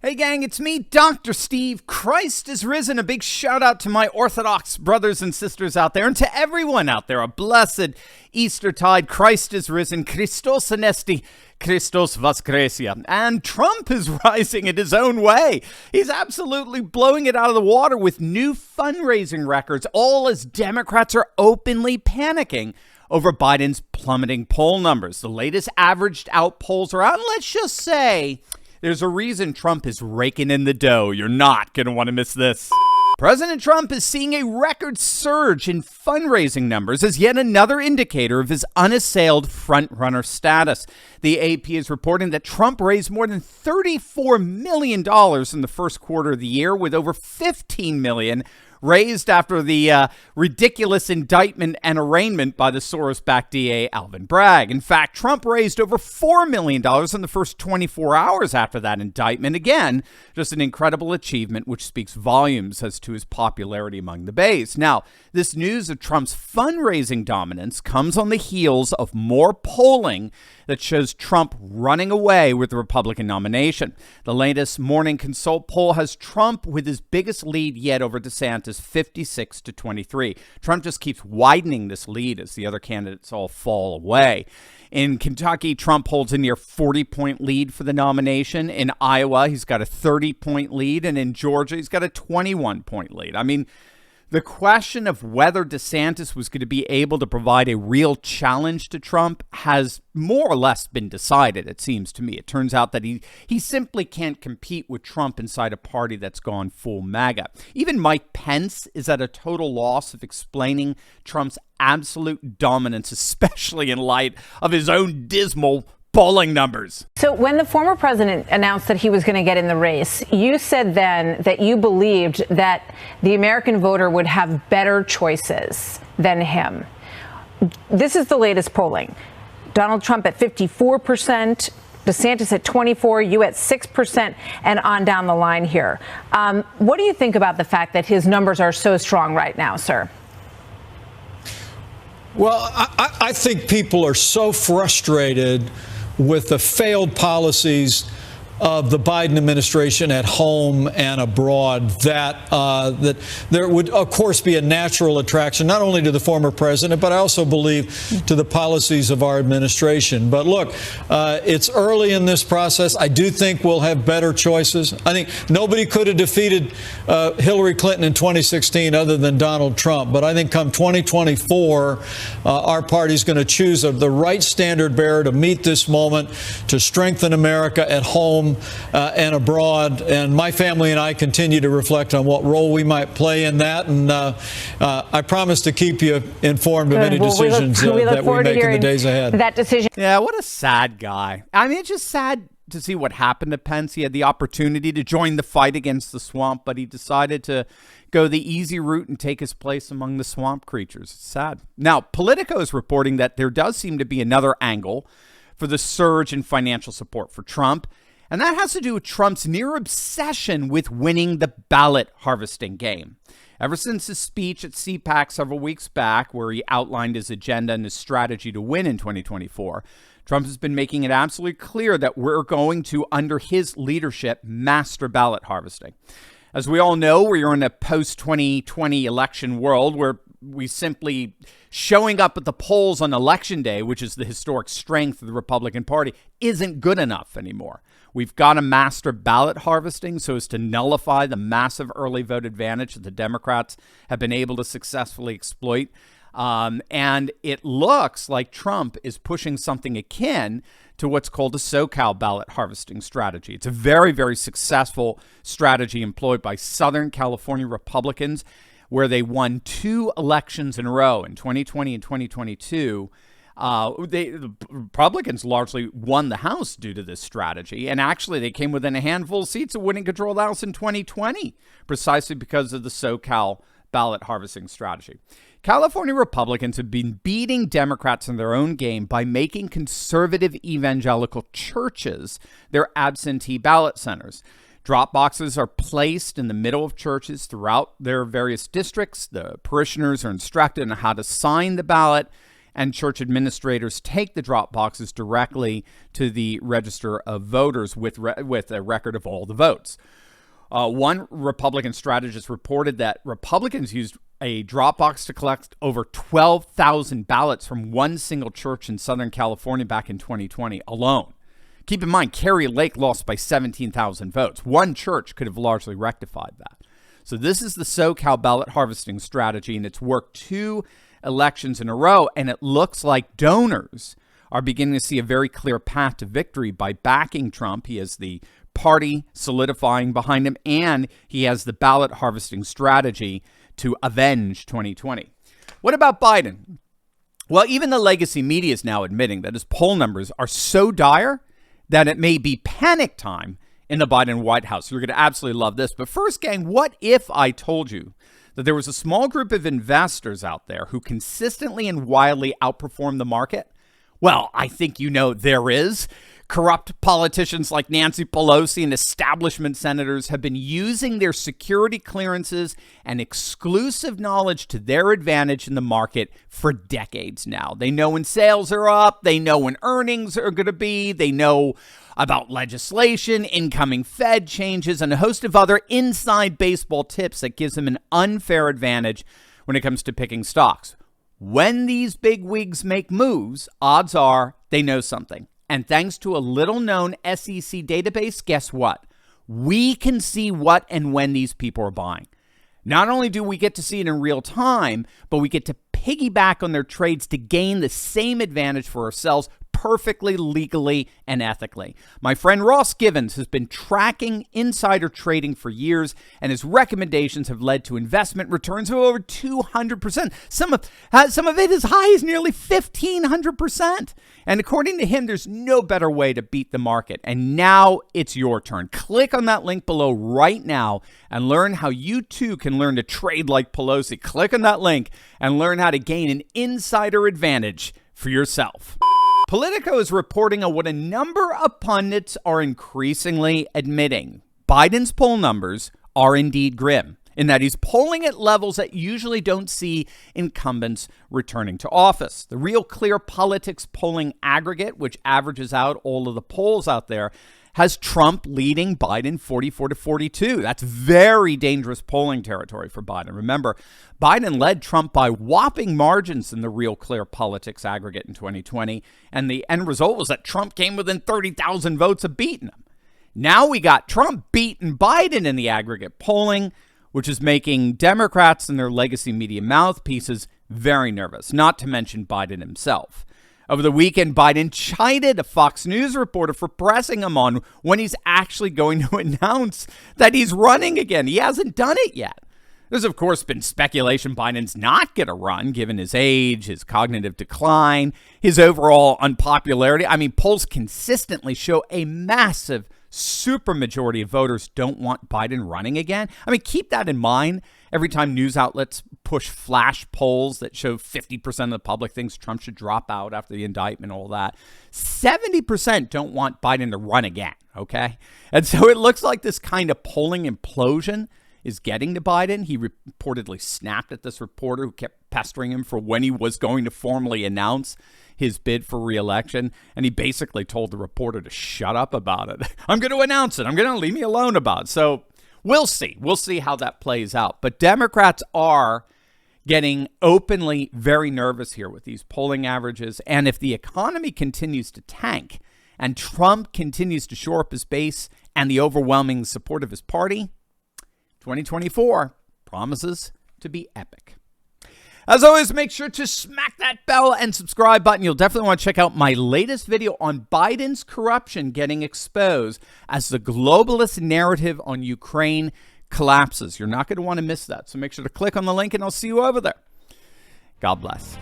Hey gang, it's me, Dr. Steve. Christ is risen. A big shout out to my Orthodox brothers and sisters out there and to everyone out there. A blessed Eastertide. Christ is risen. Christos anesti. Christos voskresia. And Trump is rising in his own way. He's absolutely blowing it out of the water with new fundraising records, all as Democrats are openly panicking over Biden's plummeting poll numbers. The latest averaged out polls are out, and let's just say there's a reason Trump is raking in the dough. You're not going to want to miss this. President Trump is seeing a record surge in fundraising numbers as yet another indicator of his unassailed front-runner status. The AP is reporting that Trump raised more than $34 million in the first quarter of the year, with over $15 million raised after the ridiculous indictment and arraignment by the Soros-backed DA Alvin Bragg. In fact, Trump raised over $4 million in the first 24 hours after that indictment. Again, just an incredible achievement, which speaks volumes as to his popularity among the base. Now, this news of Trump's fundraising dominance comes on the heels of more polling that shows Trump running away with the Republican nomination. The latest Morning Consult poll has Trump with his biggest lead yet over DeSantis, 56-23. Trump just keeps widening this lead as the other candidates all fall away. In Kentucky, Trump holds a near 40-point lead for the nomination. In Iowa, he's got a 30-point lead. And in Georgia, he's got a 21-point lead. I mean, the question of whether DeSantis was going to be able to provide a real challenge to Trump has more or less been decided, it seems to me. It turns out that he simply can't compete with Trump inside a party that's gone full MAGA. Even Mike Pence is at a total loss of explaining Trump's absolute dominance, especially in light of his own dismal polling numbers. So when the former president announced that he was going to get in the race, you said then that you believed that the American voter would have better choices than him. This is the latest polling. Donald Trump at 54%, DeSantis at 24%, you at 6%, and on down the line here. What do you think about the fact that his numbers are so strong right now, sir? Well, I think people are so frustrated with the failed policies of the Biden administration at home and abroad that there would, of course, be a natural attraction, not only to the former president, but I also believe to the policies of our administration. But look, it's early in this process. I do think we'll have better choices. I think nobody could have defeated Hillary Clinton in 2016 other than Donald Trump. But I think come 2024, our party's going to choose the right standard bearer to meet this moment, to strengthen America at home and abroad. And my family and I continue to reflect on what role we might play in that. And I promise to keep you informed of any decisions that we make in the days ahead. That decision. Yeah, what a sad guy. I mean, it's just sad to see what happened to Pence. He had the opportunity to join the fight against the swamp, but he decided to go the easy route and take his place among the swamp creatures. It's sad. Now, Politico is reporting that there does seem to be another angle for the surge in financial support for Trump. And that has to do with Trump's near obsession with winning the ballot harvesting game. Ever since his speech at CPAC several weeks back, where he outlined his agenda and his strategy to win in 2024, Trump has been making it absolutely clear that we're going to, under his leadership, master ballot harvesting. As we all know, we're in a post-2020 election world where we simply showing up at the polls on election day, which is the historic strength of the Republican Party, isn't good enough anymore. We've got to master ballot harvesting so as to nullify the massive early vote advantage that the Democrats have been able to successfully exploit. And it looks like Trump is pushing something akin to what's called a SoCal ballot harvesting strategy. It's a very, very successful strategy employed by Southern California Republicans, where they won 2 elections in a row in 2020 and 2022. The Republicans largely won the House due to this strategy. And actually, they came within a handful of seats of winning control of the House in 2020, precisely because of the SoCal ballot harvesting strategy. California Republicans have been beating Democrats in their own game by making conservative evangelical churches their absentee ballot centers. Drop boxes are placed in the middle of churches throughout their various districts. The parishioners are instructed on how to sign the ballot, and church administrators take the drop boxes directly to the register of voters with a record of all the votes. One Republican strategist reported that Republicans used a drop box to collect over 12,000 ballots from one single church in Southern California back in 2020 alone. Keep in mind, Kerry Lake lost by 17,000 votes. One church could have largely rectified that. So this is the SoCal ballot harvesting strategy, and it's worked 2 elections in a row, and it looks like donors are beginning to see a very clear path to victory by backing Trump. He has the party solidifying behind him, and he has the ballot harvesting strategy to avenge 2020. What about Biden? Well, even the legacy media is now admitting that his poll numbers are so dire that it may be panic time in the Biden White House. You're going to absolutely love this. But first, gang, what if I told you that there was a small group of investors out there who consistently and wildly outperform the market? Well, I think you know there is. Corrupt politicians like Nancy Pelosi and establishment senators have been using their security clearances and exclusive knowledge to their advantage in the market for decades now. They know when sales are up. They know when earnings are going to be. They know about legislation, incoming Fed changes, and a host of other inside baseball tips that gives them an unfair advantage when it comes to picking stocks. When these big wigs make moves, odds are they know something. And thanks to a little-known SEC database, guess what? We can see what and when these people are buying. Not only do we get to see it in real time, but we get to piggyback on their trades to gain the same advantage for ourselves perfectly legally and ethically. My friend Ross Givens has been tracking insider trading for years, and his recommendations have led to investment returns of over 200%. Some of it as high as nearly 1,500%. And according to him, there's no better way to beat the market. And now it's your turn. Click on that link below right now and learn how you too can learn to trade like Pelosi. Click on that link and learn how to gain an insider advantage for yourself. Politico is reporting on what a number of pundits are increasingly admitting. Biden's poll numbers are indeed grim, in that he's polling at levels that usually don't see incumbents returning to office. The Real Clear Politics polling aggregate, which averages out all of the polls out there, has Trump leading Biden 44-42. That's very dangerous polling territory for Biden. Remember, Biden led Trump by whopping margins in the Real Clear Politics aggregate in 2020, and the end result was that Trump came within 30,000 votes of beating him. Now we got Trump beating Biden in the aggregate polling, which is making Democrats and their legacy media mouthpieces very nervous, not to mention Biden himself. Over the weekend, Biden chided a Fox News reporter for pressing him on when he's actually going to announce that he's running again. He hasn't done it yet. There's, of course, been speculation Biden's not going to run, given his age, his cognitive decline, his overall unpopularity. I mean, polls consistently show a massive supermajority of voters don't want Biden running again. I mean, keep that in mind. Every time news outlets push flash polls that show 50% of the public thinks Trump should drop out after the indictment, all that, 70% don't want Biden to run again, okay? And so it looks like this kind of polling implosion is getting to Biden. He reportedly snapped at this reporter who kept pestering him for when he was going to formally announce his bid for re-election, and he basically told the reporter to shut up about it. I'm going to announce it. I'm going to leave me alone about it. So we'll see. We'll see how that plays out. But Democrats are getting openly very nervous here with these polling averages. And if the economy continues to tank and Trump continues to shore up his base and the overwhelming support of his party, 2024 promises to be epic. As always, make sure to smack that bell and subscribe button. You'll definitely want to check out my latest video on Biden's corruption getting exposed as the globalist narrative on Ukraine collapses. You're not going to want to miss that. So make sure to click on the link and I'll see you over there. God bless.